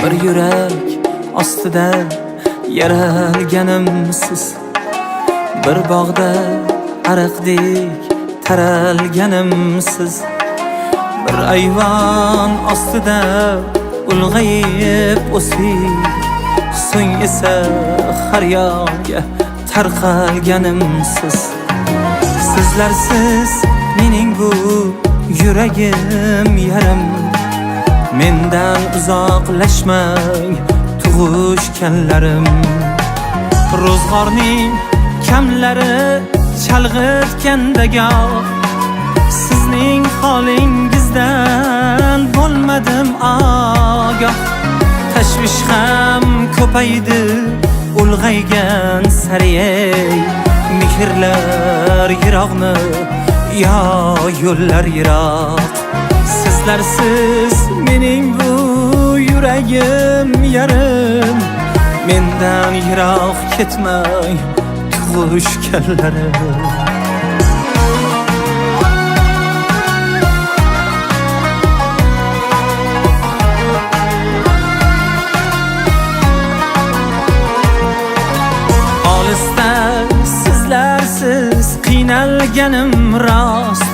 Bir yurak ostida yaralganimsiz, bir bog'da ariqdek taralganimsiz, bir ayvon ostida ulg'ayib o'sib, so'ng esa har yoqqa tarqalganimsiz. Sizlarsiz mening bu yuragim yarim, mendan uzoqlashmang tug'ishganlarim. Ro'zg'orning kamlari chalg'itganda goh, sizning holingizdan bo'lmadim ogoh. Tashvish ham ko'paydi ulg'aygan sari, mehrlar yiroqmi yo yo'llar yiroq? Sizlarsiz mening bu yuragim yarim, mendan yiroq ketmang tug'ishganlarim. Sizlarsiz qiynalganim rost,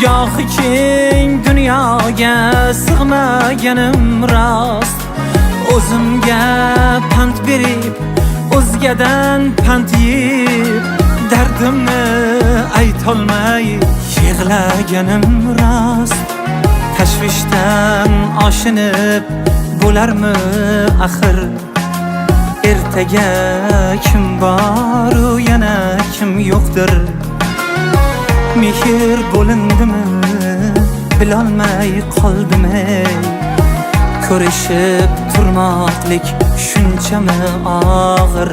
gohi keng dunyoga sig'maganim rost. O'zimga pand berib, o'zgadan pand yeb, dardimni aytolmay yig'laganim rost. Tashvishdan oshinib bo'larmi axir? Ertaga kim bor u yana kim yo'qdir? Mehr bo'lindimi bilolmay qoldim ey. Ko'rishib turmoqlik shunchami og'ir?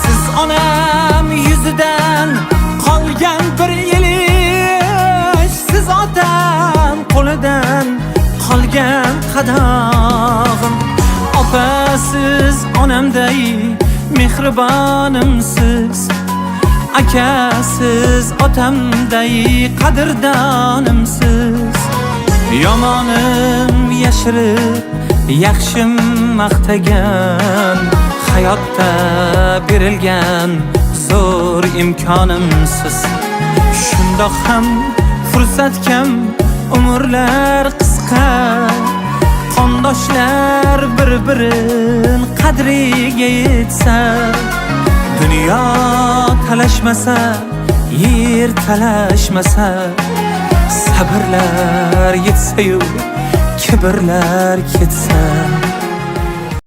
Siz onam yuzidan qolgan bir elish, siz otam qo'lidan qolgan qadog'im. Opa, siz onamday mehribonimsiz, aka siz otamday qadrdonimsiz. Yomonim yashirib, yaxshim maqtagan, hayotda berilgan zo'r imkonimsiz. Shundoq ham fursat kam, umrlar qisqa, qondoshlar bir-birin qadriga yetsa, dunyo talashmasa, yer talashmasa, sabrlar yetsa-yu kibrlar ketsa.